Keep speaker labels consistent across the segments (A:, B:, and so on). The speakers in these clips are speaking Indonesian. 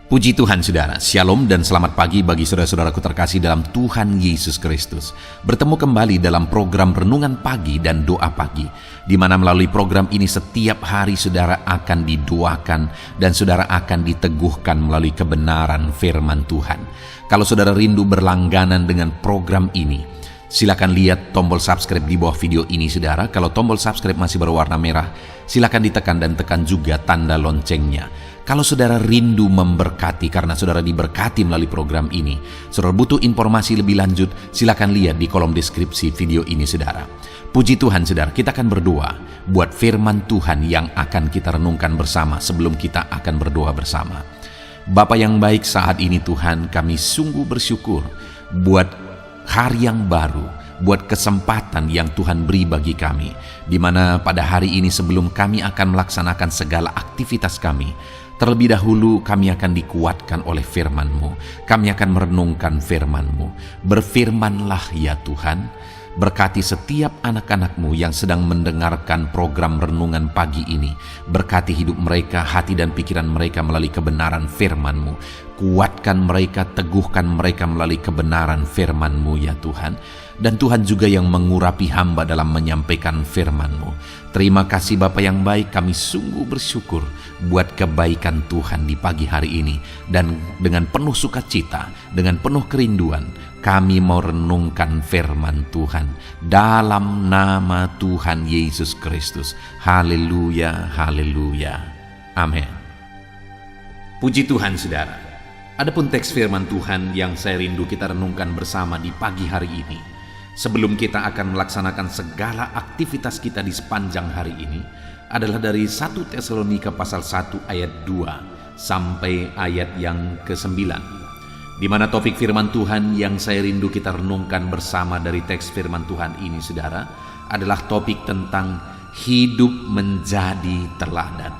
A: Puji Tuhan saudara, Shalom dan selamat pagi bagi saudara-saudaraku terkasih dalam Tuhan Yesus Kristus. Bertemu kembali dalam program Renungan Pagi dan Doa Pagi, di mana melalui program ini setiap hari saudara akan didoakan dan saudara akan diteguhkan melalui kebenaran firman Tuhan. Kalau saudara rindu berlangganan dengan program ini, silakan lihat tombol subscribe di bawah video ini saudara. Kalau tombol subscribe masih berwarna merah, silakan ditekan dan tekan juga tanda loncengnya. Kalau saudara rindu memberkati karena saudara diberkati melalui program ini, saudara butuh informasi lebih lanjut, silakan lihat di kolom deskripsi video ini saudara. Puji Tuhan saudara, kita akan berdoa buat firman Tuhan yang akan kita renungkan bersama sebelum kita akan berdoa bersama. Bapa yang baik, saat ini Tuhan kami sungguh bersyukur buat hari yang baru, buat kesempatan yang Tuhan beri bagi kami, di mana pada hari ini sebelum kami akan melaksanakan segala aktivitas kami, terlebih dahulu kami akan dikuatkan oleh firman-Mu. Kami akan merenungkan firman-Mu. Berfirmanlah ya Tuhan, berkati setiap anak-anak-Mu yang sedang mendengarkan program renungan pagi ini. Berkati hidup mereka, hati dan pikiran mereka melalui kebenaran firman-Mu. Kuatkan mereka, teguhkan mereka melalui kebenaran firman-Mu ya Tuhan. Dan Tuhan juga yang mengurapi hamba dalam menyampaikan firman-Mu. Terima kasih Bapa yang baik, kami sungguh bersyukur buat kebaikan Tuhan di pagi hari ini. Dan dengan penuh sukacita, dengan penuh kerinduan, kami mau renungkan firman Tuhan dalam nama Tuhan Yesus Kristus. Haleluya, haleluya. Amin. Puji Tuhan saudara. Adapun teks firman Tuhan yang saya rindu kita renungkan bersama di pagi hari ini, sebelum kita akan melaksanakan segala aktivitas kita di sepanjang hari ini, adalah dari 1 Tesalonika pasal 1 ayat 2 sampai ayat yang ke-9. Di mana topik firman Tuhan yang saya rindu kita renungkan bersama dari teks firman Tuhan ini saudara, adalah topik tentang hidup menjadi teladan.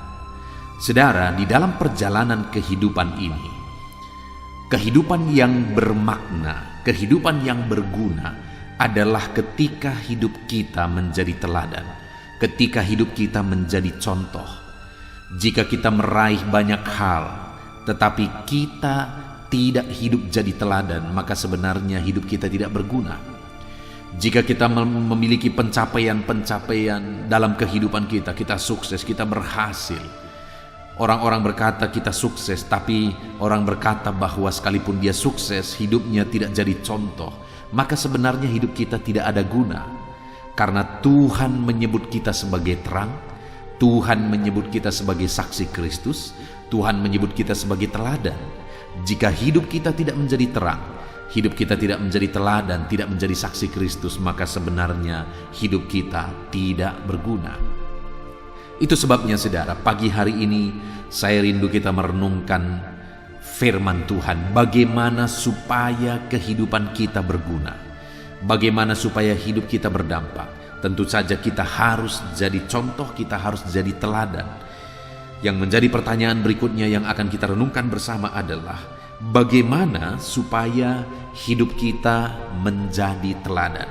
A: Saudara, di dalam perjalanan kehidupan ini, kehidupan yang bermakna, kehidupan yang berguna adalah ketika hidup kita menjadi teladan, ketika hidup kita menjadi contoh. Jika kita meraih banyak hal, tetapi kita tidak hidup jadi teladan, maka sebenarnya hidup kita tidak berguna. Jika kita memiliki pencapaian-pencapaian dalam kehidupan kita, kita sukses, kita berhasil. Orang-orang berkata kita sukses, tapi orang berkata bahwa sekalipun dia sukses, hidupnya tidak jadi contoh, maka sebenarnya hidup kita tidak ada guna. Karena Tuhan menyebut kita sebagai terang, Tuhan menyebut kita sebagai saksi Kristus, Tuhan menyebut kita sebagai teladan. Jika hidup kita tidak menjadi terang, hidup kita tidak menjadi teladan, tidak menjadi saksi Kristus, maka sebenarnya hidup kita tidak berguna. Itu sebabnya saudara, pagi hari ini saya rindu kita merenungkan firman Tuhan. Bagaimana supaya kehidupan kita berguna, bagaimana supaya hidup kita berdampak. Tentu saja kita harus jadi contoh, kita harus jadi teladan. Yang menjadi pertanyaan berikutnya yang akan kita renungkan bersama adalah bagaimana supaya hidup kita menjadi teladan.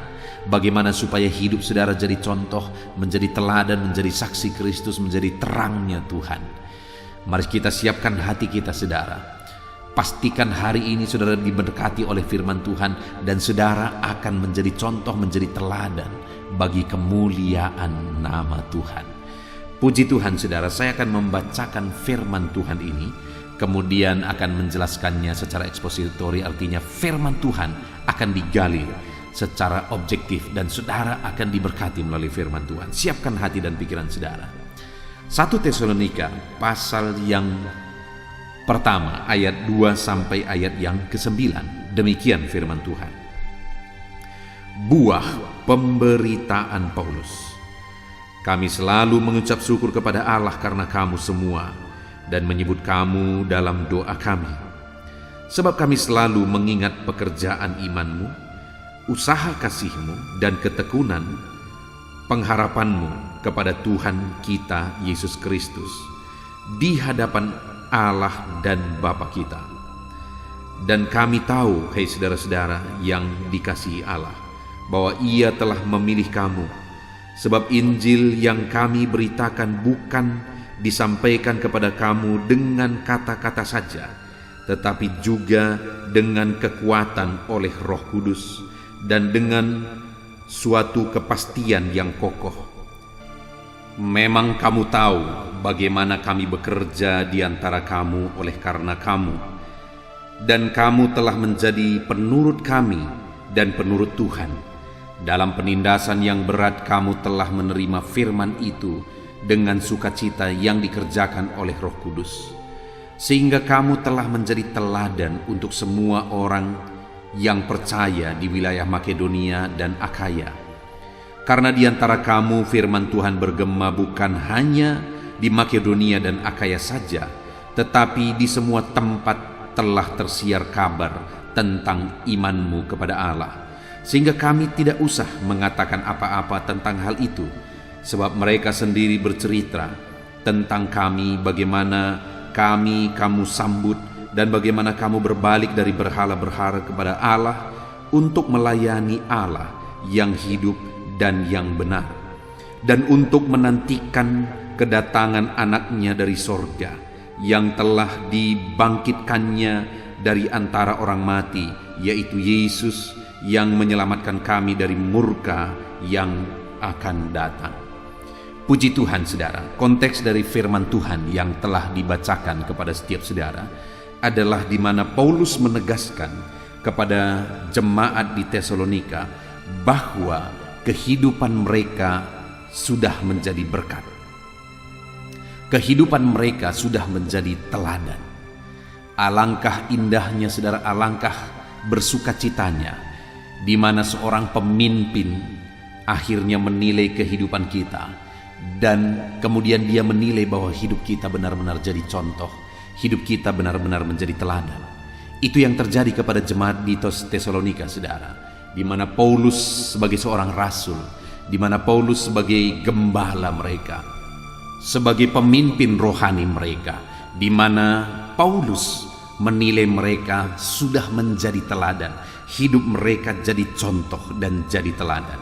A: Bagaimana supaya hidup saudara jadi contoh, menjadi teladan, menjadi saksi Kristus, menjadi terangnya Tuhan. Mari kita siapkan hati kita saudara. Pastikan hari ini saudara diberkati oleh firman Tuhan dan saudara akan menjadi contoh, menjadi teladan bagi kemuliaan nama Tuhan. Puji Tuhan saudara, saya akan membacakan firman Tuhan ini, kemudian akan menjelaskannya secara ekspositori, artinya firman Tuhan akan digali secara objektif dan saudara akan diberkati melalui firman Tuhan. Siapkan hati dan pikiran saudara. 1 Tesalonika pasal yang pertama ayat 2 sampai ayat yang ke-9. Demikian firman Tuhan. Buah pemberitaan Paulus. Kami selalu mengucap syukur kepada Allah karena kamu semua dan menyebut kamu dalam doa kami. Sebab kami selalu mengingat pekerjaan imanmu, usaha kasihmu dan ketekunan pengharapanmu kepada Tuhan kita Yesus Kristus di hadapan Allah dan Bapa kita. Dan kami tahu, hai saudara-saudara yang dikasihi Allah, bahwa Ia telah memilih kamu, sebab Injil yang kami beritakan bukan disampaikan kepada kamu dengan kata-kata saja, tetapi juga dengan kekuatan oleh Roh Kudus dan dengan suatu kepastian yang kokoh. Memang kamu tahu bagaimana kami bekerja di antara kamu oleh karena kamu, dan kamu telah menjadi penurut kami dan penurut Tuhan. Dalam penindasan yang berat kamu telah menerima firman itu dengan sukacita yang dikerjakan oleh Roh Kudus, sehingga kamu telah menjadi teladan untuk semua orang yang percaya di wilayah Makedonia dan Akhaya. Karena di antara kamu firman Tuhan bergema bukan hanya di Makedonia dan Akhaya saja, tetapi di semua tempat telah tersiar kabar tentang imanmu kepada Allah, sehingga kami tidak usah mengatakan apa-apa tentang hal itu, sebab mereka sendiri bercerita tentang kami, bagaimana kamu sambut dan bagaimana kamu berbalik dari berhala-berhala kepada Allah untuk melayani Allah yang hidup dan yang benar, dan untuk menantikan kedatangan anaknya dari sorga yang telah dibangkitkannya dari antara orang mati, yaitu Yesus yang menyelamatkan kami dari murka yang akan datang. Puji Tuhan saudara, konteks dari firman Tuhan yang telah dibacakan kepada setiap saudara adalah di mana Paulus menegaskan kepada jemaat di Tesalonika bahwa kehidupan mereka sudah menjadi berkat. Kehidupan mereka sudah menjadi teladan. Alangkah indahnya saudara, alangkah bersukacitanya di mana seorang pemimpin akhirnya menilai kehidupan kita, dan kemudian dia menilai bahwa hidup kita benar-benar jadi contoh, hidup kita benar-benar menjadi teladan. Itu yang terjadi kepada jemaat di Tesalonika saudara, di mana Paulus sebagai seorang rasul, di mana Paulus sebagai gembala mereka, sebagai pemimpin rohani mereka, di mana Paulus menilai mereka sudah menjadi teladan, hidup mereka jadi contoh dan jadi teladan.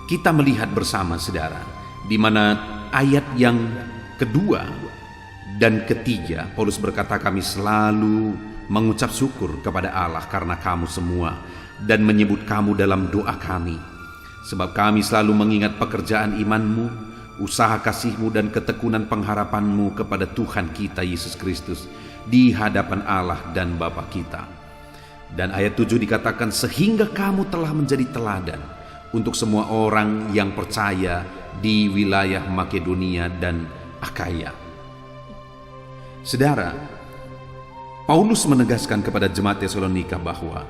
A: Kita melihat bersama saudara, di mana ayat yang kedua dan ketiga Paulus berkata, kami selalu mengucap syukur kepada Allah karena kamu semua, dan menyebut kamu dalam doa kami, sebab kami selalu mengingat pekerjaan imanmu, usaha kasihmu dan ketekunan pengharapanmu kepada Tuhan kita Yesus Kristus di hadapan Allah dan Bapa kita. Dan ayat 7 dikatakan, sehingga kamu telah menjadi teladan untuk semua orang yang percaya di wilayah Makedonia dan Akhaya. Saudara, Paulus menegaskan kepada jemaat Tesalonika bahwa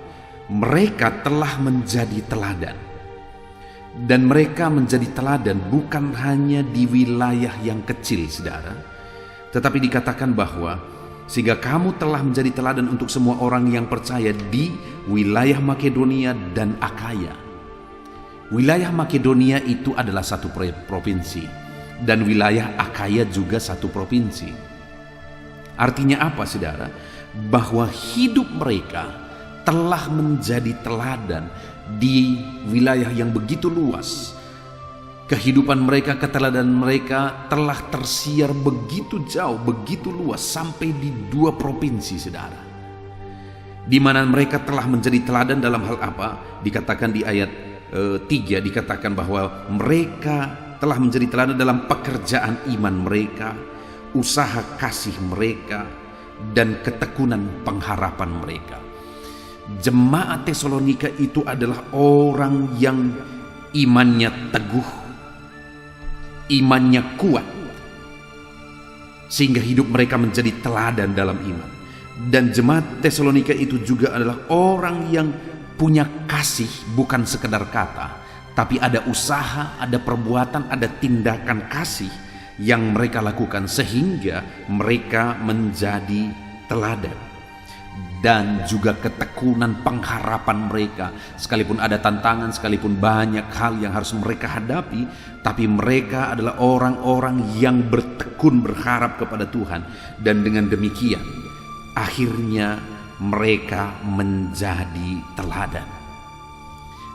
A: mereka telah menjadi teladan, dan mereka menjadi teladan bukan hanya di wilayah yang kecil saudara, tetapi dikatakan bahwa sehingga kamu telah menjadi teladan untuk semua orang yang percaya di wilayah Makedonia dan Akhaya. Wilayah Makedonia itu adalah satu provinsi, dan wilayah Akhaya juga satu provinsi. Artinya apa saudara? Bahwa hidup mereka telah menjadi teladan di wilayah yang begitu luas. Kehidupan mereka, keteladanan mereka telah tersiar begitu jauh, begitu luas, sampai di 2 provinsi saudara, di mana mereka telah menjadi teladan dalam hal apa? Dikatakan di ayat 3, dikatakan bahwa mereka telah menjadi teladan dalam pekerjaan iman mereka, usaha kasih mereka, dan ketekunan pengharapan mereka. Jemaat Tesalonika itu adalah orang yang imannya teguh, imannya kuat, sehingga hidup mereka menjadi teladan dalam iman. Dan jemaat Tesalonika itu juga adalah orang yang punya kasih, bukan sekedar kata, tapi ada usaha, ada perbuatan, ada tindakan kasih yang mereka lakukan sehingga mereka menjadi teladan. Dan juga ketekunan pengharapan mereka, sekalipun ada tantangan, sekalipun banyak hal yang harus mereka hadapi, tapi mereka adalah orang-orang yang bertekun berharap kepada Tuhan. Dan dengan demikian akhirnya mereka menjadi teladan.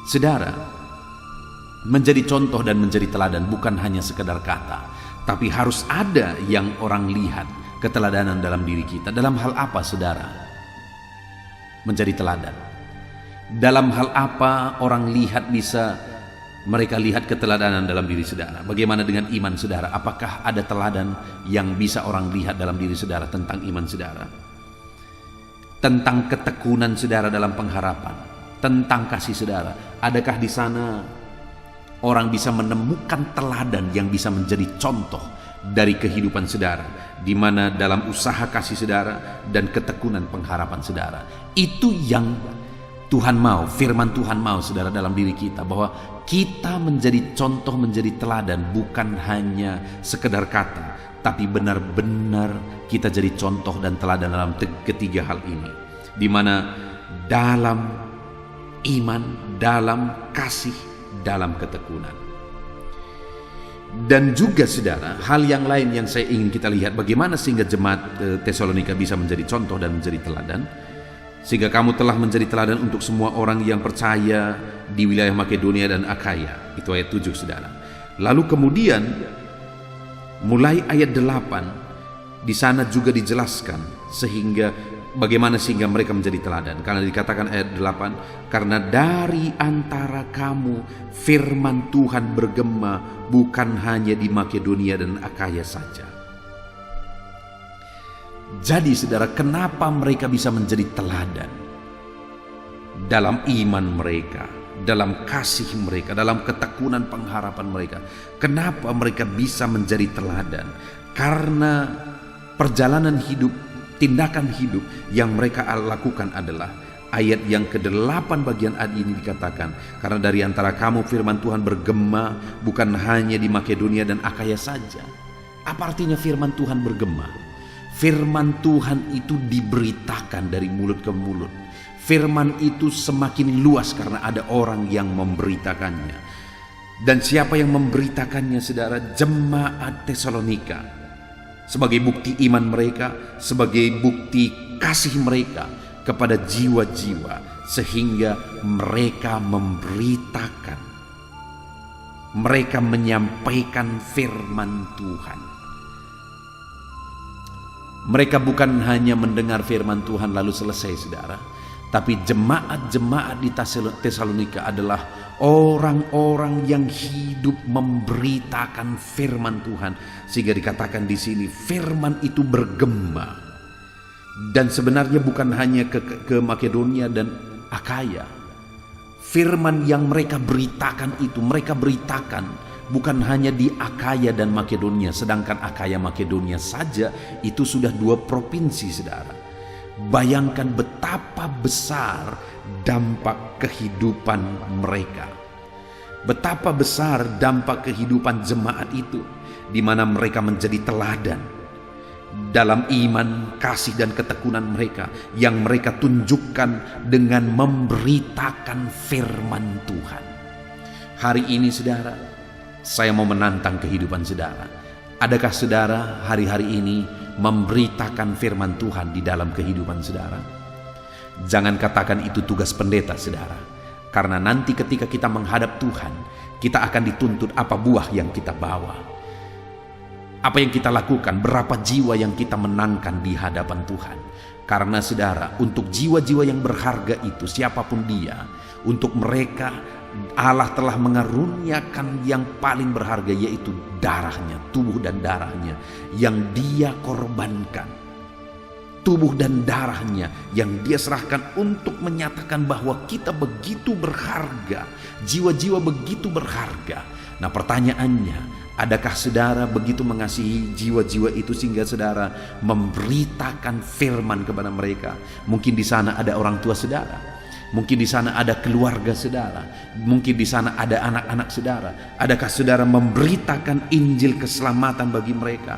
A: Saudara, menjadi contoh dan menjadi teladan bukan hanya sekedar kata, tapi harus ada yang orang lihat keteladanan dalam diri kita. Dalam hal apa saudara? menjadi teladan. Dalam hal apa orang lihat bisa mereka lihat keteladanan dalam diri saudara? Bagaimana dengan iman saudara? Apakah ada teladan yang bisa orang lihat dalam diri saudara tentang iman saudara? Tentang ketekunan saudara dalam pengharapan, tentang kasih saudara. Adakah di sana orang bisa menemukan teladan yang bisa menjadi contoh dari kehidupan saudara, di mana dalam usaha kasih saudara dan ketekunan pengharapan saudara? Itu yang Tuhan mau, firman Tuhan mau saudara dalam diri kita, bahwa kita menjadi contoh, menjadi teladan, bukan hanya sekedar kata, tapi benar-benar kita jadi contoh dan teladan dalam ketiga hal ini, di mana dalam iman, dalam kasih, dalam ketekunan. Dan juga saudara, hal yang lain yang saya ingin kita lihat, bagaimana sehingga jemaat Tesalonika bisa menjadi contoh dan menjadi teladan, sehingga kamu telah menjadi teladan untuk semua orang yang percaya di wilayah Makedonia dan Akhaya. Itu ayat 7 saudara. Lalu kemudian mulai ayat 8 di sana juga dijelaskan sehingga bagaimana sehingga mereka menjadi teladan. Karena dikatakan ayat 8, karena dari antara kamu firman Tuhan bergema bukan hanya di Makedonia dan Akhaya saja. Jadi saudara, kenapa mereka bisa menjadi teladan? Dalam iman mereka, dalam kasih mereka, dalam ketekunan pengharapan mereka. Kenapa mereka bisa menjadi teladan? Karena perjalanan hidup, tindakan hidup yang mereka lakukan adalah ayat yang ke-8 bagian ayat ini dikatakan, karena dari antara kamu firman Tuhan bergema bukan hanya di Makedonia dan Akhaya saja. Apa artinya firman Tuhan bergema? Firman Tuhan itu diberitakan dari mulut ke mulut. Firman itu semakin luas karena ada orang yang memberitakannya. Dan siapa yang memberitakannya saudara? Jemaat Tesalonika. Sebagai bukti iman mereka, sebagai bukti kasih mereka kepada jiwa-jiwa, sehingga mereka memberitakan, mereka menyampaikan firman Tuhan. Mereka bukan hanya mendengar firman Tuhan lalu selesai saudara, tapi jemaat-jemaat di Tesalonika adalah orang-orang yang hidup memberitakan firman Tuhan, sehingga dikatakan di sini firman itu bergema. Dan sebenarnya bukan hanya ke Makedonia dan Akhaya. Firman yang mereka beritakan itu, mereka beritakan bukan hanya di Akhaya dan Makedonia, sedangkan Akhaya Makedonia saja itu sudah 2 provinsi saudara. Bayangkan betapa besar dampak kehidupan mereka. Betapa besar dampak kehidupan jemaat itu, di mana mereka menjadi teladan dalam iman, kasih dan ketekunan mereka yang mereka tunjukkan dengan memberitakan firman Tuhan. Hari ini saudara, saya mau menantang kehidupan saudara. Adakah saudara hari-hari ini memberitakan firman Tuhan di dalam kehidupan saudara? Jangan katakan itu tugas pendeta saudara. Karena nanti ketika kita menghadap Tuhan, kita akan dituntut apa buah yang kita bawa. Apa yang kita lakukan, berapa jiwa yang kita menangkan di hadapan Tuhan. Karena saudara, untuk jiwa-jiwa yang berharga itu, siapapun dia, untuk mereka Allah telah mengaruniakan yang paling berharga, yaitu darahnya, tubuh dan darahnya yang dia korbankan. Tubuh dan darahnya yang dia serahkan untuk menyatakan bahwa kita begitu berharga, jiwa-jiwa begitu berharga. Nah pertanyaannya, adakah saudara begitu mengasihi jiwa-jiwa itu sehingga saudara memberitakan firman kepada mereka? Mungkin di sana ada orang tua saudara. Mungkin di sana ada keluarga saudara, mungkin di sana ada anak-anak saudara. Adakah saudara memberitakan Injil keselamatan bagi mereka?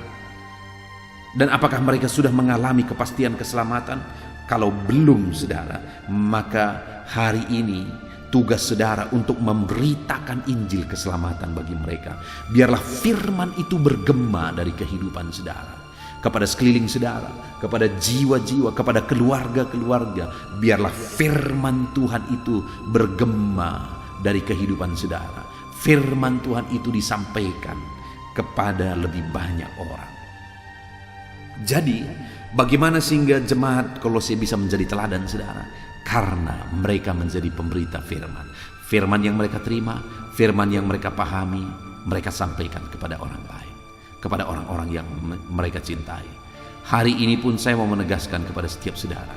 A: Dan apakah mereka sudah mengalami kepastian keselamatan? Kalau belum saudara, maka hari ini tugas saudara untuk memberitakan Injil keselamatan bagi mereka. Biarlah firman itu bergema dari kehidupan saudara, kepada sekeliling saudara, kepada jiwa-jiwa, kepada keluarga-keluarga. Biarlah firman Tuhan itu bergema dari kehidupan saudara. Firman Tuhan itu disampaikan kepada lebih banyak orang. Jadi, bagaimana sehingga jemaat Kolose bisa menjadi teladan saudara? Karena mereka menjadi pemberita firman. Firman yang mereka terima, firman yang mereka pahami, mereka sampaikan kepada orang lain, kepada orang-orang yang mereka cintai. Hari ini pun saya mau menegaskan kepada setiap saudara,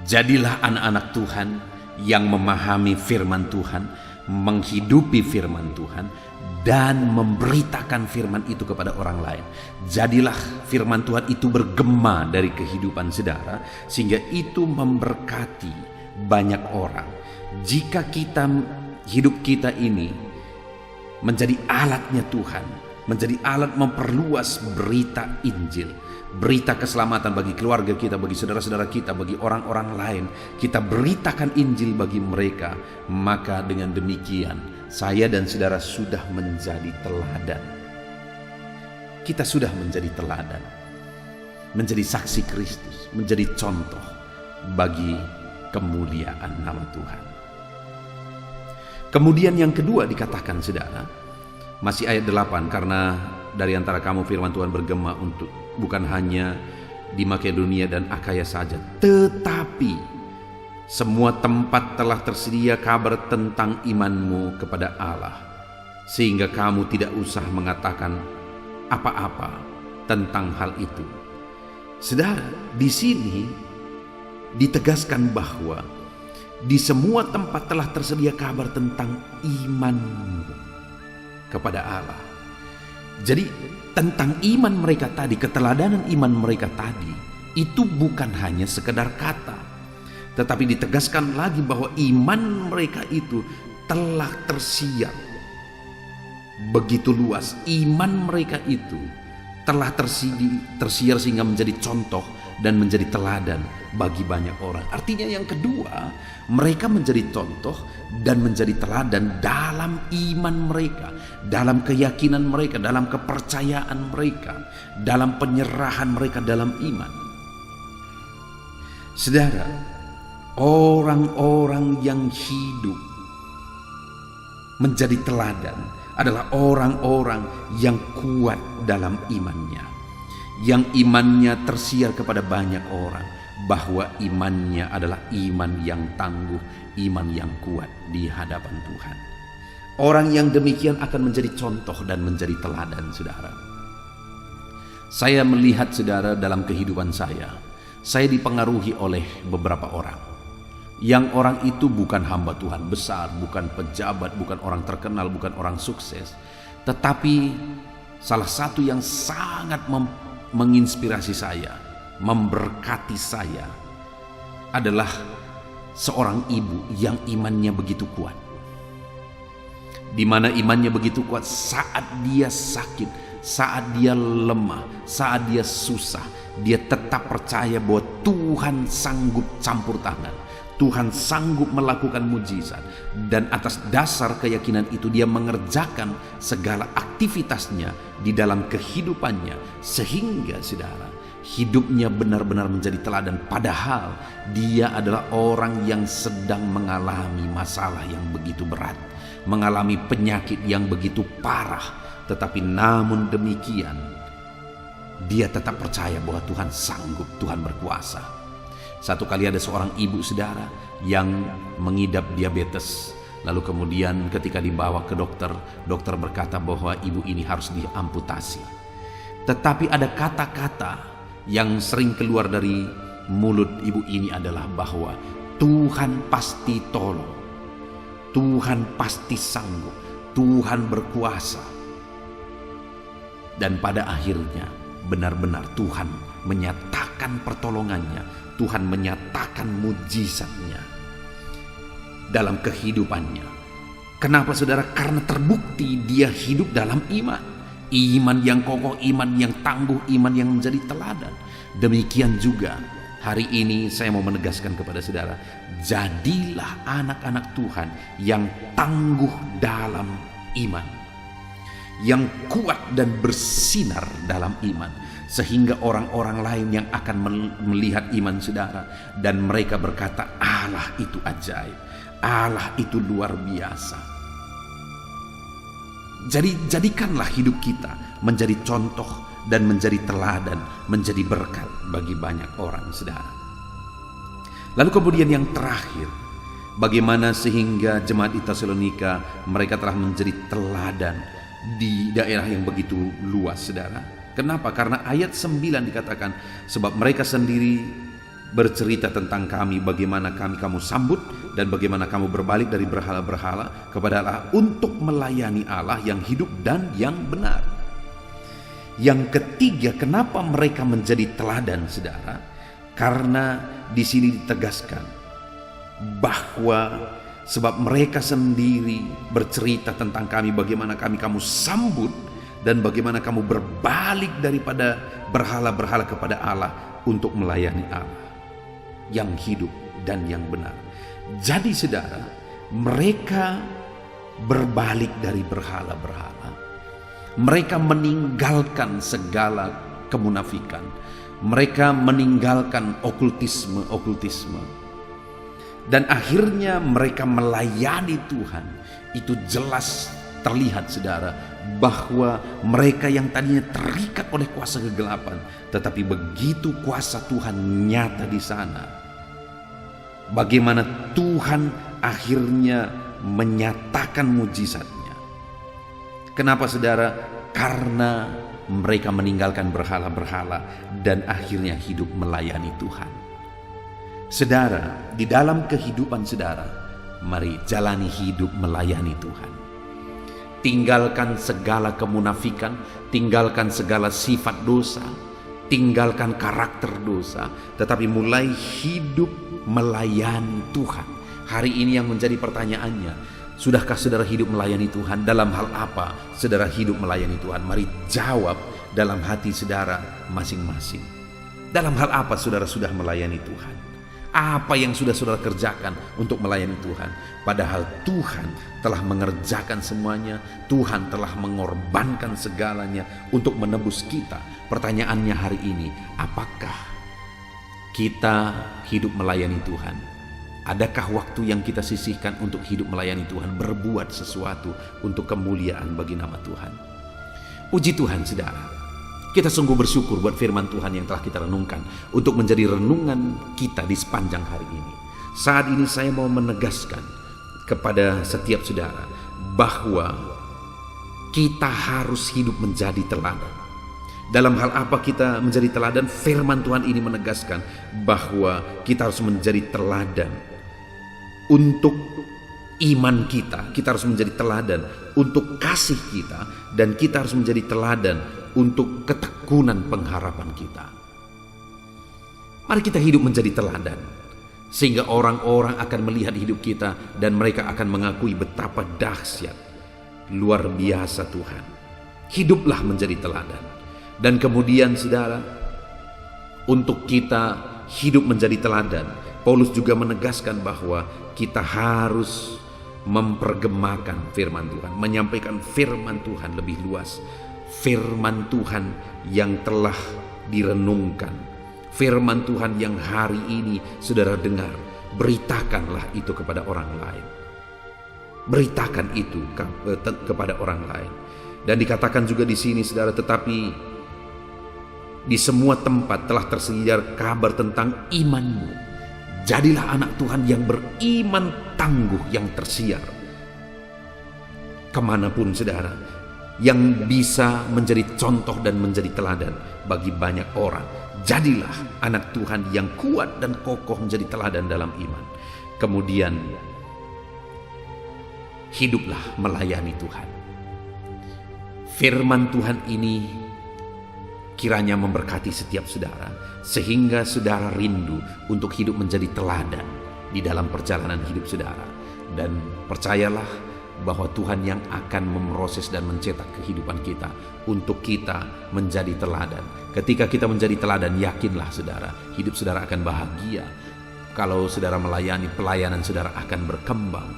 A: jadilah anak-anak Tuhan yang memahami firman Tuhan, menghidupi firman Tuhan, dan memberitakan firman itu kepada orang lain. Jadilah firman Tuhan itu bergema dari kehidupan saudara, sehingga itu memberkati banyak orang. Jika hidup kita ini menjadi alatnya Tuhan, menjadi alat memperluas berita Injil, berita keselamatan bagi keluarga kita, bagi saudara-saudara kita, bagi orang-orang lain, kita beritakan Injil bagi mereka, maka dengan demikian saya dan saudara sudah menjadi teladan. Kita sudah menjadi teladan, menjadi saksi Kristus, menjadi contoh bagi kemuliaan nama Tuhan. Kemudian yang kedua dikatakan saudara, masih ayat 8, karena dari antara kamu firman Tuhan bergema untuk bukan hanya di Makedonia dan Akhaya saja, tetapi semua tempat telah tersedia kabar tentang imanmu kepada Allah, sehingga kamu tidak usah mengatakan apa-apa tentang hal itu. Saudara, di sini ditegaskan bahwa di semua tempat telah tersedia kabar tentang imanmu kepada Allah. Jadi tentang iman mereka tadi, keteladanan iman mereka tadi, itu bukan hanya sekedar kata, tetapi ditegaskan lagi bahwa iman mereka itu telah tersiar begitu luas. Iman mereka itu telah tersiar sehingga menjadi contoh dan menjadi teladan bagi banyak orang. Artinya yang kedua, mereka menjadi contoh dan menjadi teladan dalam iman mereka, dalam keyakinan mereka, dalam kepercayaan mereka, dalam penyerahan mereka dalam iman. Saudara, orang-orang yang hidup menjadi teladan adalah orang-orang yang kuat dalam imannya, yang imannya tersiar kepada banyak orang, bahwa imannya adalah iman yang tangguh, iman yang kuat di hadapan Tuhan. Orang yang demikian akan menjadi contoh dan menjadi teladan, saudara. Saya melihat, saudara, dalam kehidupan saya dipengaruhi oleh beberapa orang. Yang orang itu bukan hamba Tuhan besar, bukan pejabat, bukan orang terkenal, bukan orang sukses, tetapi salah satu yang sangat menginspirasi saya, memberkati saya, adalah seorang ibu yang imannya begitu kuat. Di mana imannya begitu kuat, saat dia sakit, saat dia lemah, saat dia susah, dia tetap percaya bahwa Tuhan sanggup campur tangan, Tuhan sanggup melakukan mujizat, dan atas dasar keyakinan itu dia mengerjakan segala aktivitasnya di dalam kehidupannya, sehingga saudara, hidupnya benar-benar menjadi teladan. Padahal dia adalah orang yang sedang mengalami masalah yang begitu berat, mengalami penyakit yang begitu parah, tetapi namun demikian dia tetap percaya bahwa Tuhan sanggup, Tuhan berkuasa. Satu kali ada seorang ibu, saudara, yang mengidap diabetes. Lalu kemudian ketika dibawa ke dokter, dokter berkata bahwa ibu ini harus diamputasi. Tetapi ada kata-kata yang sering keluar dari mulut ibu ini adalah bahwa Tuhan pasti tolong, Tuhan pasti sanggup, Tuhan berkuasa. Dan pada akhirnya benar-benar Tuhan menyatakan pertolongannya, Tuhan menyatakan mujizatnya dalam kehidupannya. Kenapa, saudara? Karena terbukti dia hidup dalam iman. Iman yang kokoh, iman yang tangguh, iman yang menjadi teladan. Demikian juga hari ini saya mau menegaskan kepada saudara, jadilah anak-anak Tuhan yang tangguh dalam iman, yang kuat dan bersinar dalam iman, sehingga orang-orang lain yang akan melihat iman saudara dan mereka berkata, Allah itu ajaib, Allah itu luar biasa. Jadi jadikanlah hidup kita menjadi contoh dan menjadi teladan, menjadi berkat bagi banyak orang, saudara. Lalu kemudian yang terakhir, bagaimana sehingga jemaat di Tesalonika mereka telah menjadi teladan di daerah yang begitu luas, saudara. Kenapa? Karena ayat 9 dikatakan, sebab mereka sendiri bercerita tentang kami, bagaimana kamu sambut dan bagaimana kamu berbalik dari berhala-berhala kepada Allah untuk melayani Allah yang hidup dan yang benar. Yang ketiga, kenapa mereka menjadi teladan, saudara? Karena di sini ditegaskan bahwa sebab mereka sendiri bercerita tentang kami, bagaimana kamu sambut dan bagaimana kamu berbalik daripada berhala-berhala kepada Allah untuk melayani Allah yang hidup dan yang benar. Jadi saudara, mereka berbalik dari berhala-berhala. Mereka meninggalkan segala kemunafikan. Mereka meninggalkan okultisme. Dan akhirnya mereka melayani Tuhan. Itu jelas terlihat, saudara, bahwa mereka yang tadinya terikat oleh kuasa kegelapan, tetapi begitu kuasa Tuhan nyata di sana, bagaimana Tuhan akhirnya menyatakan mujizatnya. Kenapa, saudara? Karena mereka meninggalkan berhala-berhala dan akhirnya hidup melayani Tuhan. Saudara, di dalam kehidupan saudara, mari jalani hidup melayani Tuhan. Tinggalkan segala kemunafikan, tinggalkan segala sifat dosa, tinggalkan karakter dosa, tetapi mulai hidup melayani Tuhan. Hari ini yang menjadi pertanyaannya, sudahkah saudara hidup melayani Tuhan? Dalam hal apa saudara hidup melayani Tuhan? Mari jawab dalam hati saudara masing-masing. Dalam hal apa saudara sudah melayani Tuhan? Apa yang sudah saudara kerjakan untuk melayani Tuhan? Padahal Tuhan telah mengerjakan semuanya. Tuhan telah mengorbankan segalanya untuk menebus kita. Pertanyaannya hari ini, apakah kita hidup melayani Tuhan? Adakah waktu yang kita sisihkan untuk hidup melayani Tuhan, berbuat sesuatu untuk kemuliaan bagi nama Tuhan? Puji Tuhan, saudara. Kita sungguh bersyukur buat firman Tuhan yang telah kita renungkan untuk menjadi renungan kita di sepanjang hari ini. Saat ini saya mau menegaskan kepada setiap saudara bahwa kita harus hidup menjadi teladan. Dalam hal apa kita menjadi teladan? Firman Tuhan ini menegaskan bahwa kita harus menjadi teladan untuk iman kita. Kita harus menjadi teladan untuk kasih kita, dan kita harus menjadi teladan untuk ketekunan pengharapan kita. Mari kita hidup menjadi teladan, sehingga orang-orang akan melihat hidup kita dan mereka akan mengakui betapa dahsyat, luar biasa Tuhan. Hiduplah menjadi teladan. Dan kemudian saudara, untuk kita hidup menjadi teladan, Paulus juga menegaskan bahwa kita harus mempergemakan firman Tuhan, menyampaikan firman Tuhan lebih luas. Firman Tuhan yang telah direnungkan, firman Tuhan yang hari ini saudara dengar, beritakanlah itu kepada orang lain. Beritakan itu kepada orang lain. Dan dikatakan juga di sini, saudara, tetapi di semua tempat telah tersedia kabar tentang imanmu. Jadilah anak Tuhan yang beriman tangguh, yang tersiar kemanapun, saudara, yang bisa menjadi contoh dan menjadi teladan bagi banyak orang. Jadilah anak Tuhan yang kuat dan kokoh menjadi teladan dalam iman. Kemudian hiduplah melayani Tuhan. Firman Tuhan ini kiranya memberkati setiap saudara, sehingga saudara rindu untuk hidup menjadi teladan di dalam perjalanan hidup saudara. Dan percayalah bahwa Tuhan yang akan memproses dan mencetak kehidupan kita untuk kita menjadi teladan. Ketika kita menjadi teladan, yakinlah saudara, hidup saudara akan bahagia. Kalau saudara melayani, pelayanan saudara akan berkembang.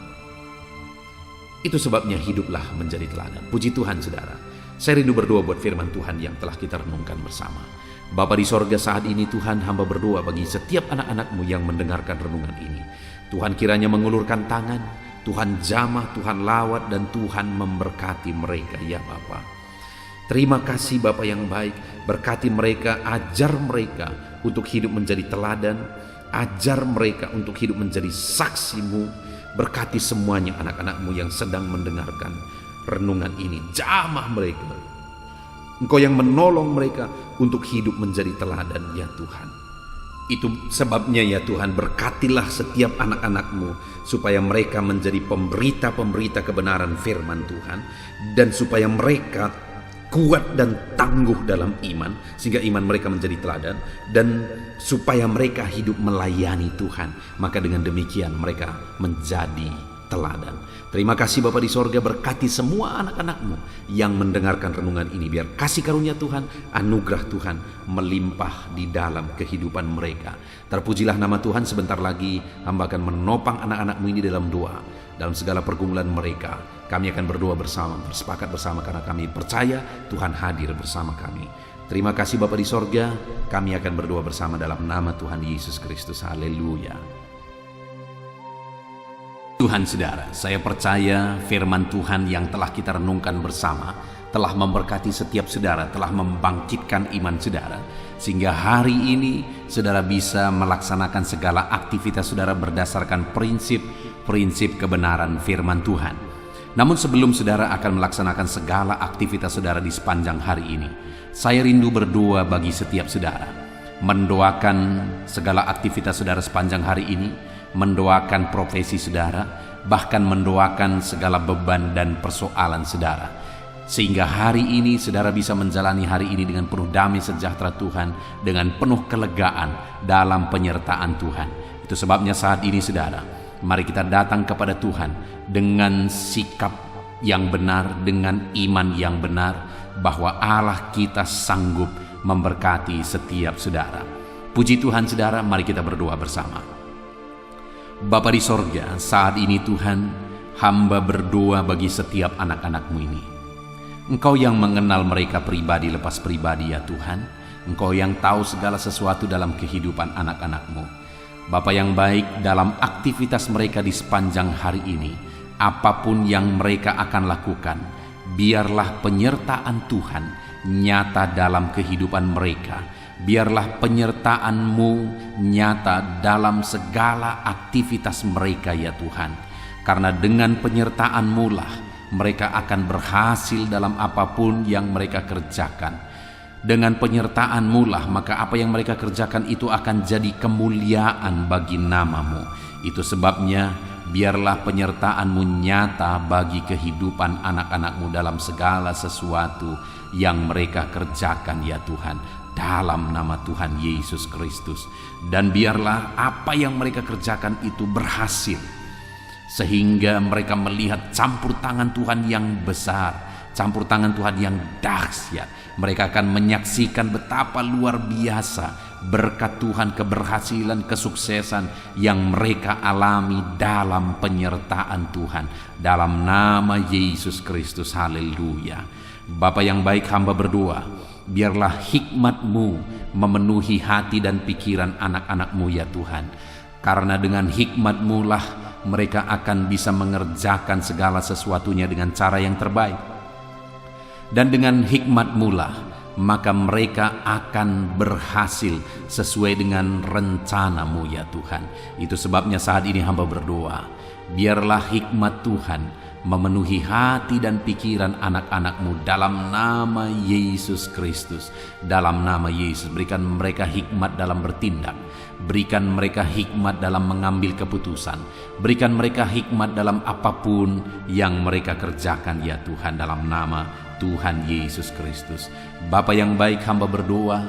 A: Itu sebabnya hiduplah menjadi teladan. Puji Tuhan, saudara. Saya rindu berdoa buat firman Tuhan yang telah kita renungkan bersama. Bapa di sorga, saat ini Tuhan, hamba berdoa bagi setiap anak-anak-Mu yang mendengarkan renungan ini. Tuhan kiranya mengulurkan tangan, Tuhan jamah, Tuhan lawat, dan Tuhan memberkati mereka, ya Bapa. Terima kasih Bapa yang baik, berkati mereka, ajar mereka untuk hidup menjadi teladan, Ajar mereka untuk hidup menjadi saksi-Mu. Berkati semuanya anak-anak-Mu yang sedang mendengarkan renungan ini. Jamah mereka. Engkau yang menolong mereka untuk hidup menjadi teladan ya Tuhan. Itu sebabnya ya Tuhan, berkatilah setiap anak-anak-Mu supaya mereka menjadi pemberita-pemberita kebenaran firman Tuhan, dan supaya mereka kuat dan tangguh dalam iman sehingga iman mereka menjadi teladan, dan supaya mereka hidup melayani Tuhan, maka dengan demikian mereka menjadi teladan. Terima kasih Bapa di sorga, berkati semua anak-anak-Mu yang mendengarkan renungan ini. Biar kasih karunia Tuhan, anugerah Tuhan melimpah di dalam kehidupan mereka. Terpujilah nama Tuhan. Sebentar lagi hamba akan menopang anak-anak-Mu ini dalam doa. Dalam segala pergumulan mereka, kami akan berdoa bersama, bersepakat bersama, karena kami percaya Tuhan hadir bersama kami. Terima kasih Bapa di sorga. Kami akan berdoa bersama dalam nama Tuhan Yesus Kristus. Haleluya. Tuhan saudara, saya percaya firman Tuhan yang telah kita renungkan bersama telah memberkati setiap saudara, telah membangkitkan iman saudara, sehingga hari ini saudara bisa melaksanakan segala aktivitas saudara berdasarkan prinsip-prinsip kebenaran firman Tuhan. Namun sebelum saudara akan melaksanakan segala aktivitas saudara di sepanjang hari ini, saya rindu berdoa bagi setiap saudara, mendoakan segala aktivitas saudara sepanjang hari ini, mendoakan profesi saudara, bahkan mendoakan segala beban dan persoalan saudara, sehingga hari ini saudara bisa menjalani hari ini dengan penuh damai sejahtera Tuhan, dengan penuh kelegaan dalam penyertaan Tuhan. Itu sebabnya saat ini saudara, mari kita datang kepada Tuhan dengan sikap yang benar, dengan iman yang benar, bahwa Allah kita sanggup memberkati setiap saudara. Puji Tuhan saudara, mari kita berdoa bersama. Bapa di sorga, saat ini Tuhan, hamba berdoa bagi setiap anak-anak-Mu ini. Engkau yang mengenal mereka pribadi lepas pribadi ya Tuhan. Engkau yang tahu segala sesuatu dalam kehidupan anak-anak-Mu. Bapa yang baik, dalam aktivitas mereka di sepanjang hari ini, apapun yang mereka akan lakukan, biarlah penyertaan Tuhan nyata dalam kehidupan mereka. Biarlah penyertaan-Mu nyata dalam segala aktivitas mereka ya Tuhan. Karena dengan penyertaan-Mu lah mereka akan berhasil dalam apapun yang mereka kerjakan. Dengan penyertaan-Mu lah maka apa yang mereka kerjakan itu akan jadi kemuliaan bagi nama-Mu. Itu sebabnya biarlah penyertaan-Mu nyata bagi kehidupan anak-anak-Mu dalam segala sesuatu yang mereka kerjakan ya Tuhan, dalam nama Tuhan Yesus Kristus. Dan biarlah apa yang mereka kerjakan itu berhasil, sehingga mereka melihat campur tangan Tuhan yang besar, campur tangan Tuhan yang dahsyat. Mereka akan menyaksikan betapa luar biasa berkat Tuhan, keberhasilan, kesuksesan yang mereka alami dalam penyertaan Tuhan, dalam nama Yesus Kristus. Haleluya. Bapa yang baik, hamba berdoa, biarlah hikmat-Mu memenuhi hati dan pikiran anak-anak-Mu ya Tuhan. Karena dengan hikmat-Mu lah mereka akan bisa mengerjakan segala sesuatunya dengan cara yang terbaik. Dan dengan hikmat-Mu lah maka mereka akan berhasil sesuai dengan rencana-Mu ya Tuhan. Itu sebabnya saat ini hamba berdoa, biarlah hikmat Tuhan memenuhi hati dan pikiran anak-anak-Mu dalam nama Yesus Kristus. Dalam nama Yesus, berikan mereka hikmat dalam bertindak, berikan mereka hikmat dalam mengambil keputusan, berikan mereka hikmat dalam apapun yang mereka kerjakan ya Tuhan, dalam nama Tuhan Yesus Kristus. Bapa yang baik, hamba berdoa,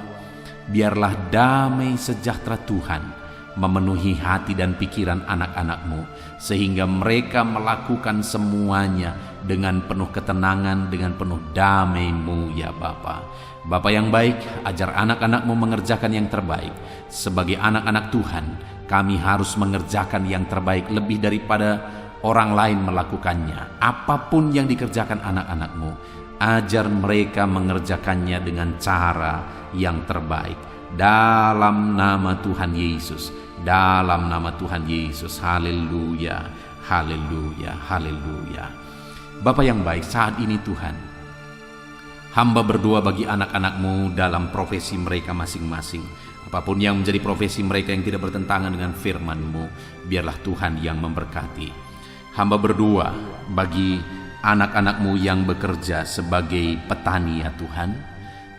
A: biarlah damai sejahtera Tuhan memenuhi hati dan pikiran anak-anak-Mu, sehingga mereka melakukan semuanya dengan penuh ketenangan, dengan penuh damai-Mu ya Bapa. Bapa yang baik, ajar anak-anak-Mu mengerjakan yang terbaik. Sebagai anak-anak Tuhan, kami harus mengerjakan yang terbaik lebih daripada orang lain melakukannya. Apapun yang dikerjakan anak-anak-Mu, ajar mereka mengerjakannya dengan cara yang terbaik. Dalam nama Tuhan Yesus, dalam nama Tuhan Yesus. Haleluya, haleluya, haleluya. Bapa yang baik, saat ini Tuhan, Hamba berdoa bagi anak-anak-Mu dalam profesi mereka masing-masing. Apapun yang menjadi profesi mereka yang tidak bertentangan dengan firman-Mu, biarlah Tuhan yang memberkati. Hamba berdoa bagi anak-anak-Mu yang bekerja sebagai petani ya Tuhan.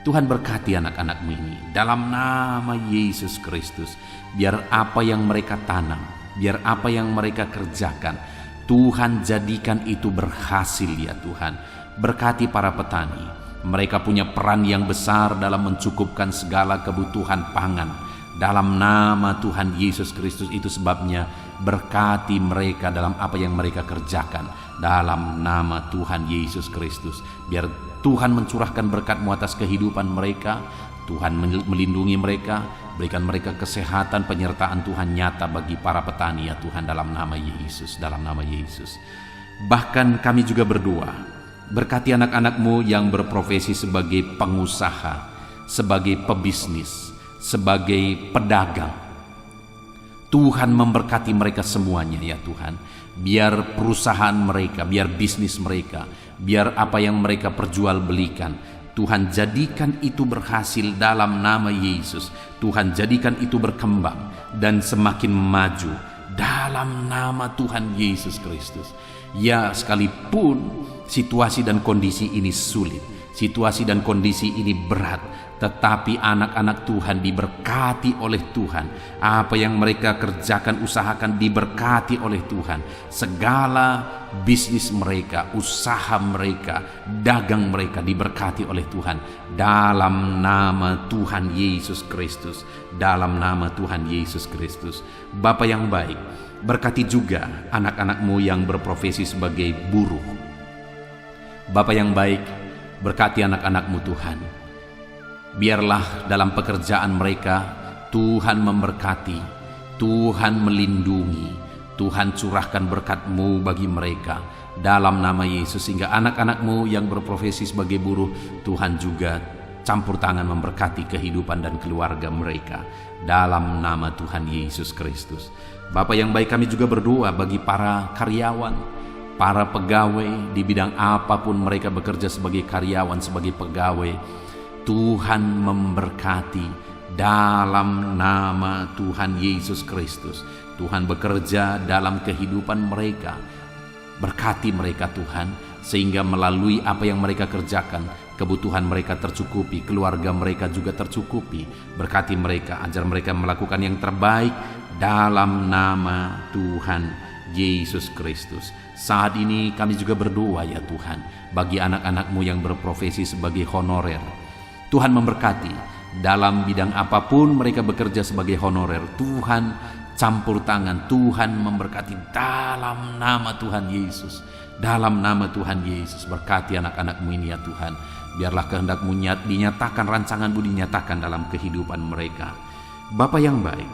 A: Tuhan berkati anak-anak-Mu ini dalam nama Yesus Kristus. Biar apa yang mereka tanam, biar apa yang mereka kerjakan, Tuhan jadikan itu berhasil ya Tuhan. Berkati para petani. Mereka punya peran yang besar dalam mencukupkan segala kebutuhan pangan. Dalam nama Tuhan Yesus Kristus itu sebabnya berkati mereka dalam apa yang mereka kerjakan. Dalam nama Tuhan Yesus Kristus. Biar Tuhan mencurahkan berkat-Mu atas kehidupan mereka. Tuhan melindungi mereka. Berikan mereka kesehatan, penyertaan Tuhan nyata bagi para petani ya Tuhan, dalam nama Yesus. Dalam nama Yesus. Bahkan kami juga berdoa, berkati anak-anak-Mu yang berprofesi sebagai pengusaha, sebagai pebisnis, sebagai pedagang. Tuhan memberkati mereka semuanya ya Tuhan. Biar perusahaan mereka, biar bisnis mereka, biar apa yang mereka perjualbelikan, Tuhan jadikan itu berhasil dalam nama Yesus. Tuhan jadikan itu berkembang dan semakin maju dalam nama Tuhan Yesus Kristus. Ya, sekalipun situasi dan kondisi ini sulit, situasi dan kondisi ini berat, tetapi anak-anak Tuhan diberkati oleh Tuhan. Apa yang mereka kerjakan, usahakan diberkati oleh Tuhan. Segala bisnis mereka, usaha mereka, dagang mereka diberkati oleh Tuhan. Dalam nama Tuhan Yesus Kristus. Dalam nama Tuhan Yesus Kristus. Bapa yang baik, berkati juga anak-anak-Mu yang berprofesi sebagai buruh. Bapa yang baik, berkati anak-anak-Mu Tuhan. Biarlah dalam pekerjaan mereka Tuhan memberkati, Tuhan melindungi, Tuhan curahkan berkat-Mu bagi mereka dalam nama Yesus. Sehingga anak-anak-Mu yang berprofesi sebagai buruh, Tuhan juga campur tangan memberkati kehidupan dan keluarga mereka dalam nama Tuhan Yesus Kristus. Bapa yang baik, kami juga berdoa bagi para karyawan, para pegawai di bidang apapun mereka bekerja sebagai karyawan, sebagai pegawai. Tuhan memberkati dalam nama Tuhan Yesus Kristus. Tuhan bekerja dalam kehidupan mereka. Berkati mereka Tuhan, sehingga melalui apa yang mereka kerjakan, kebutuhan mereka tercukupi, keluarga mereka juga tercukupi. Berkati mereka, ajar mereka melakukan yang terbaik dalam nama Tuhan Yesus Kristus. Saat ini kami juga berdoa ya Tuhan, bagi anak-anak-Mu yang berprofesi sebagai honorer. Tuhan memberkati dalam bidang apapun mereka bekerja sebagai honorer. Tuhan campur tangan, Tuhan memberkati dalam nama Tuhan Yesus. Dalam nama Tuhan Yesus, berkati anak-anak-Mu ini ya Tuhan. Biarlah kehendak-Mu dinyatakan, rancangan-Mu dinyatakan dalam kehidupan mereka. Bapa yang baik,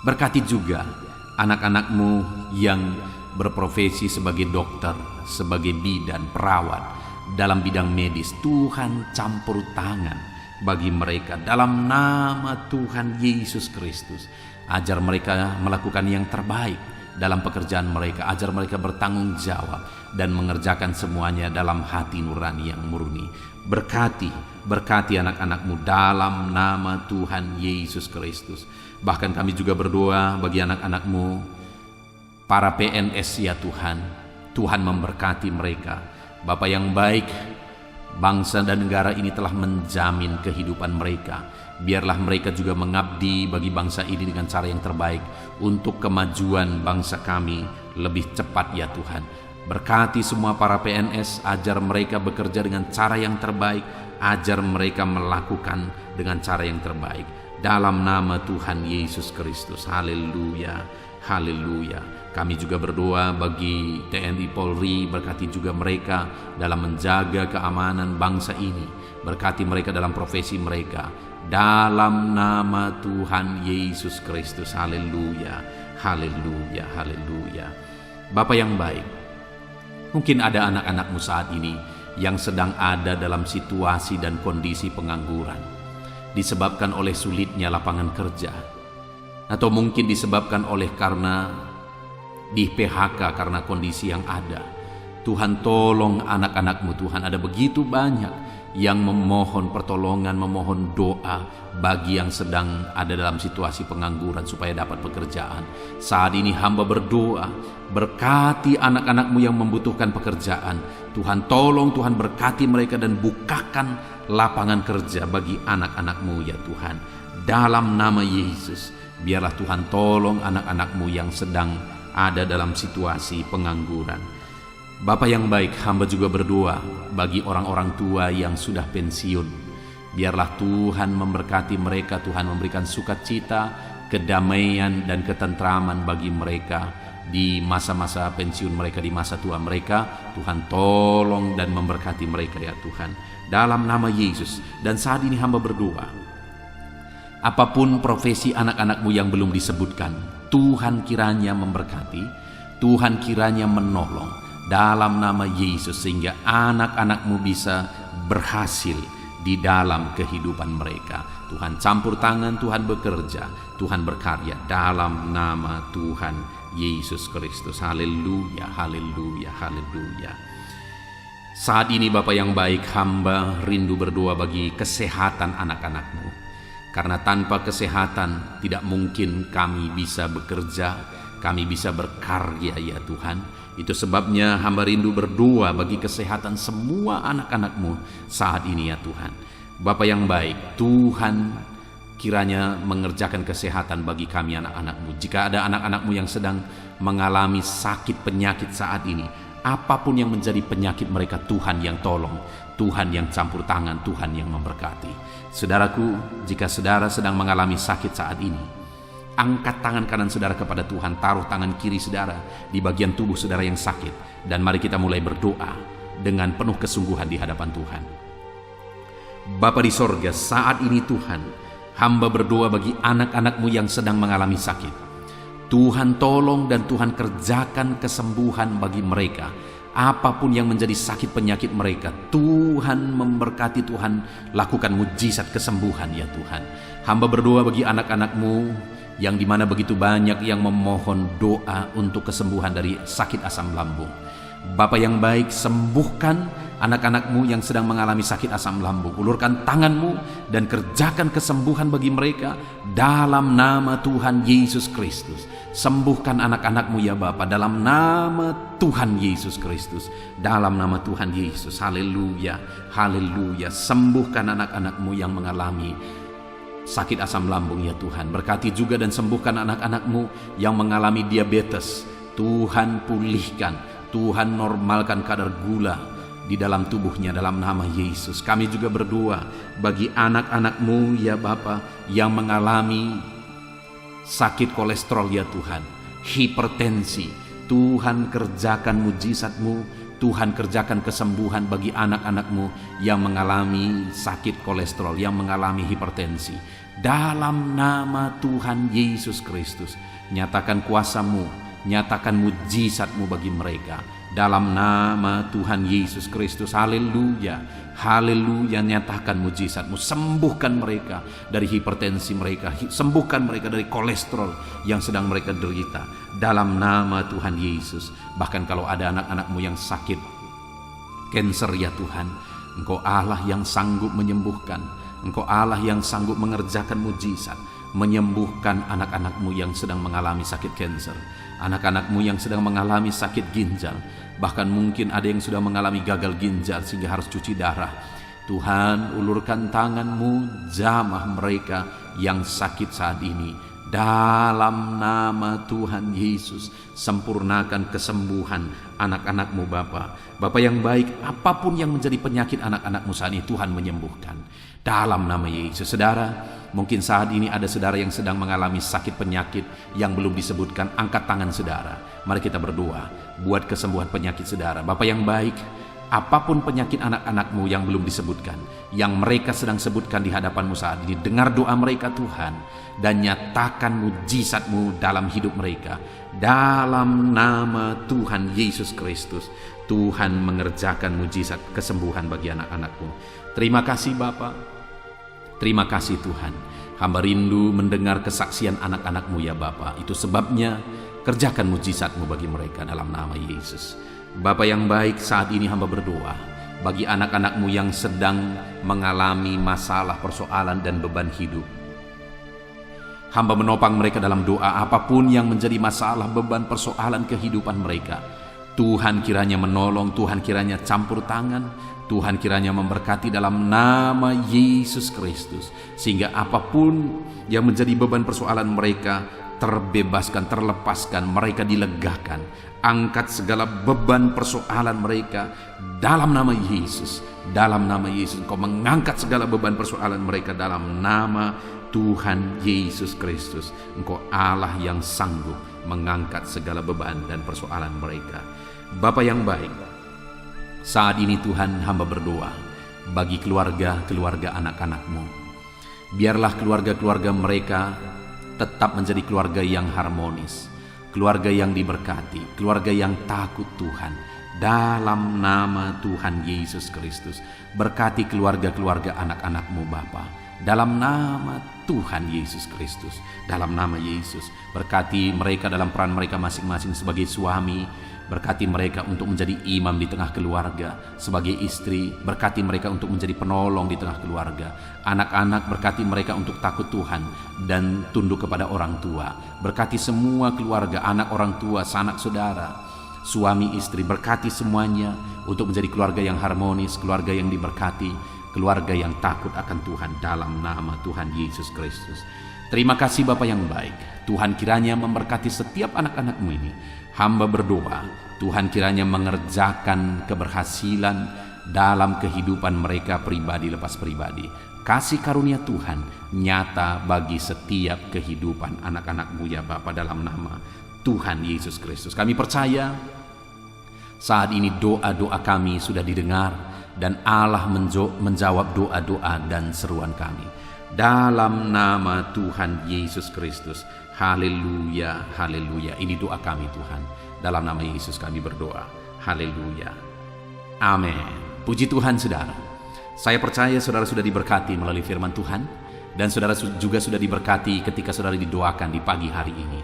A: berkati juga anak-anak-Mu yang berprofesi sebagai dokter, sebagai bidan, perawat, dalam bidang medis. Tuhan campur tangan bagi mereka dalam nama Tuhan Yesus Kristus. Ajar mereka melakukan yang terbaik dalam pekerjaan mereka. Ajar mereka bertanggung jawab dan mengerjakan semuanya dalam hati nurani yang murni. Berkati anak-anak-Mu dalam nama Tuhan Yesus Kristus. Bahkan kami juga berdoa bagi anak-anak-Mu, para PNS ya Tuhan. Tuhan memberkati mereka. Bapa yang baik, bangsa dan negara ini telah menjamin kehidupan mereka. Biarlah mereka juga mengabdi bagi bangsa ini dengan cara yang terbaik untuk kemajuan bangsa kami lebih cepat ya Tuhan. Berkati semua para PNS, ajar mereka bekerja dengan cara yang terbaik, ajar mereka melakukan dengan cara yang terbaik. Dalam nama Tuhan Yesus Kristus. Haleluya, haleluya. Kami juga berdoa bagi TNI Polri, berkati juga mereka dalam menjaga keamanan bangsa ini. Berkati mereka dalam profesi mereka. Dalam nama Tuhan Yesus Kristus. Haleluya, haleluya, haleluya. Bapa yang baik, mungkin ada anak-anak-Mu saat ini yang sedang ada dalam situasi dan kondisi pengangguran, disebabkan oleh sulitnya lapangan kerja, atau mungkin disebabkan oleh karena di PHK karena kondisi yang ada. Tuhan tolong anak-anak-Mu Tuhan, ada begitu banyak yang memohon pertolongan, memohon doa bagi yang sedang ada dalam situasi pengangguran supaya dapat pekerjaan. Saat ini hamba berdoa, berkati anak-anak-Mu yang membutuhkan pekerjaan. Tuhan tolong, Tuhan berkati mereka dan bukakan lapangan kerja bagi anak-anak-Mu ya Tuhan. Dalam nama Yesus, biarlah Tuhan tolong anak-anak-Mu yang sedang ada dalam situasi pengangguran. Bapa yang baik, hamba juga berdoa bagi orang-orang tua yang sudah pensiun. Biarlah Tuhan memberkati mereka, Tuhan memberikan sukacita, kedamaian dan ketentraman bagi mereka di masa-masa pensiun mereka, di masa tua mereka. Tuhan tolong dan memberkati mereka ya Tuhan, dalam nama Yesus. Dan saat ini hamba berdoa, apapun profesi anak-anak-Mu yang belum disebutkan, Tuhan kiranya memberkati, Tuhan kiranya menolong dalam nama Yesus, sehingga anak-anak-Mu bisa berhasil di dalam kehidupan mereka. Tuhan campur tangan, Tuhan bekerja, Tuhan berkarya dalam nama Tuhan Yesus Kristus. Haleluya, haleluya, haleluya. Saat ini Bapa yang baik, hamba rindu berdoa bagi kesehatan anak-anak-Mu. Karena tanpa kesehatan tidak mungkin kami bisa bekerja, kami bisa berkarya ya Tuhan. Itu sebabnya hamba rindu berdoa bagi kesehatan semua anak-anak-Mu saat ini ya Tuhan. Bapa yang baik, Tuhan kiranya mengerjakan kesehatan bagi kami anak-anak-Mu. Jika ada anak-anak-Mu yang sedang mengalami sakit penyakit saat ini, apapun yang menjadi penyakit mereka, Tuhan yang tolong, Tuhan yang campur tangan, Tuhan yang memberkati. Saudaraku, jika saudara sedang mengalami sakit saat ini, angkat tangan kanan saudara kepada Tuhan, taruh tangan kiri saudara di bagian tubuh saudara yang sakit, dan mari kita mulai berdoa dengan penuh kesungguhan di hadapan Tuhan. Bapa di sorga, saat ini Tuhan, hamba berdoa bagi anak-anak-Mu yang sedang mengalami sakit. Tuhan tolong dan Tuhan kerjakan kesembuhan bagi mereka. Apapun yang menjadi sakit penyakit mereka, Tuhan memberkati, Tuhan lakukan mujizat kesembuhan ya Tuhan. Hamba berdoa bagi anak-anak-Mu yang dimana begitu banyak yang memohon doa untuk kesembuhan dari sakit asam lambung. Bapa yang baik, sembuhkan anak-anak-Mu yang sedang mengalami sakit asam lambung. Ulurkan tangan-Mu dan kerjakan kesembuhan bagi mereka dalam nama Tuhan Yesus Kristus. Sembuhkan anak-anak-Mu ya Bapa, dalam nama Tuhan Yesus Kristus, dalam nama Tuhan Yesus. Haleluya, haleluya. Sembuhkan anak-anak-Mu yang mengalami sakit asam lambung ya Tuhan. Berkati juga dan sembuhkan anak-anak-Mu yang mengalami diabetes. Tuhan pulihkan, Tuhan normalkan kadar gula di dalam tubuhnya dalam nama Yesus. Kami juga berdoa bagi anak-anak-Mu ya Bapa yang mengalami sakit kolesterol ya Tuhan, hipertensi. Tuhan kerjakan mujizat-Mu, Tuhan kerjakan kesembuhan bagi anak-anak-Mu yang mengalami sakit kolesterol, yang mengalami hipertensi. Dalam nama Tuhan Yesus Kristus, nyatakan kuasa-Mu, nyatakan mujizat-Mu bagi mereka. Dalam nama Tuhan Yesus Kristus, haleluya, haleluya. Nyatakan mujizat-Mu, sembuhkan mereka dari hipertensi mereka, sembuhkan mereka dari kolesterol yang sedang mereka derita. Dalam nama Tuhan Yesus. Bahkan kalau ada anak-anak-Mu yang sakit kanker ya Tuhan, Engkau Allah yang sanggup menyembuhkan, Engkau Allah yang sanggup mengerjakan mujizat, menyembuhkan anak-anak-Mu yang sedang mengalami sakit kanker, anak-anak-Mu yang sedang mengalami sakit ginjal, bahkan mungkin ada yang sudah mengalami gagal ginjal sehingga harus cuci darah. Tuhan, ulurkan tangan-Mu, jamah mereka yang sakit saat ini. Dalam nama Tuhan Yesus, sempurnakan kesembuhan anak-anak-Mu Bapa. Bapa yang baik, apapun yang menjadi penyakit anak-anak-Mu saat ini, Tuhan menyembuhkan. Dalam nama Yesus. Saudara, mungkin saat ini ada saudara yang sedang mengalami sakit penyakit yang belum disebutkan. Angkat tangan saudara. Mari kita berdoa buat kesembuhan penyakit saudara. Bapa yang baik, apapun penyakit anak-anak-Mu yang belum disebutkan, yang mereka sedang sebutkan di hadapan-Mu saat ini, dengar doa mereka Tuhan, dan nyatakan mujizat-Mu dalam hidup mereka. Dalam nama Tuhan Yesus Kristus, Tuhan mengerjakan mujizat kesembuhan bagi anak-anak-Mu. Terima kasih Bapa, terima kasih Tuhan. Hamba rindu mendengar kesaksian anak-anak-Mu ya Bapa. Itu sebabnya kerjakan mujizat-Mu bagi mereka dalam nama Yesus. Bapa yang baik, saat ini hamba berdoa bagi anak-anak-Mu yang sedang mengalami masalah, persoalan, dan beban hidup. Hamba menopang mereka dalam doa apapun yang menjadi masalah, beban, persoalan kehidupan mereka. Tuhan kiranya menolong, Tuhan kiranya campur tangan, Tuhan kiranya memberkati dalam nama Yesus Kristus. Sehingga apapun yang menjadi beban persoalan mereka terbebaskan, terlepaskan, mereka dilegakan. Angkat segala beban persoalan mereka dalam nama Yesus. Dalam nama Yesus, Engkau mengangkat segala beban persoalan mereka dalam nama Tuhan Yesus Kristus. Engkau Allah yang sanggup mengangkat segala beban dan persoalan mereka. Bapa yang baik, saat ini Tuhan, hamba berdoa bagi keluarga-keluarga anak-anak-Mu. Biarlah keluarga-keluarga mereka tetap menjadi keluarga yang harmonis, keluarga yang diberkati, keluarga yang takut Tuhan. Dalam nama Tuhan Yesus Kristus, berkati keluarga-keluarga anak-anak-Mu Bapa. Dalam nama Tuhan Yesus Kristus, dalam nama Yesus, berkati mereka dalam peran mereka masing-masing sebagai suami, berkati mereka untuk menjadi imam di tengah keluarga, sebagai istri, berkati mereka untuk menjadi penolong di tengah keluarga. Anak-anak, berkati mereka untuk takut Tuhan dan tunduk kepada orang tua. Berkati semua keluarga, anak orang tua, sanak saudara, suami istri, berkati semuanya untuk menjadi keluarga yang harmonis, keluarga yang diberkati, keluarga yang takut akan Tuhan dalam nama Tuhan Yesus Kristus. Terima kasih Bapa yang baik. Tuhan kiranya memberkati setiap anak-anak-Mu ini. Hamba berdoa, Tuhan kiranya mengerjakan keberhasilan dalam kehidupan mereka pribadi lepas pribadi. Kasih karunia Tuhan nyata bagi setiap kehidupan anak-anak-Mu ya Bapa, dalam nama Tuhan Yesus Kristus. Kami percaya saat ini doa-doa kami sudah didengar dan Allah menjawab doa-doa dan seruan kami. Dalam nama Tuhan Yesus Kristus. Haleluya, haleluya. Ini doa kami Tuhan. Dalam nama Yesus kami berdoa. Haleluya. Amin. Puji Tuhan saudara. Saya percaya saudara sudah diberkati melalui firman Tuhan. Dan saudara juga sudah diberkati ketika saudara didoakan di pagi hari ini.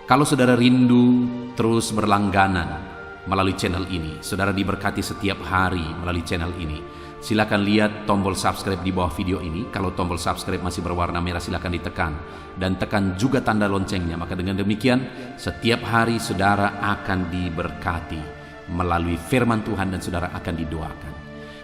A: Kalau saudara rindu terus berlangganan melalui channel ini, saudara diberkati setiap hari melalui channel ini, silakan lihat tombol subscribe di bawah video ini. Kalau tombol subscribe masih berwarna merah, silakan ditekan dan tekan juga tanda loncengnya. Maka dengan demikian setiap hari saudara akan diberkati melalui firman Tuhan dan saudara akan didoakan.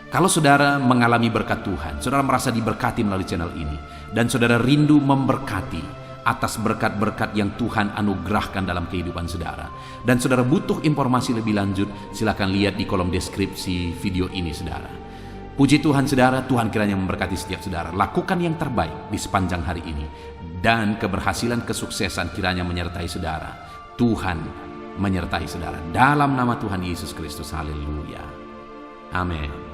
A: Kalau saudara mengalami berkat Tuhan, saudara merasa diberkati melalui channel ini, dan saudara rindu memberkati atas berkat-berkat yang Tuhan anugerahkan dalam kehidupan saudara, dan saudara butuh informasi lebih lanjut, silakan lihat di kolom deskripsi video ini saudara. Puji Tuhan saudara, Tuhan kiranya memberkati setiap saudara. Lakukan yang terbaik di sepanjang hari ini, dan keberhasilan, kesuksesan kiranya menyertai saudara. Tuhan menyertai saudara dalam nama Tuhan Yesus Kristus. Haleluya. Amin.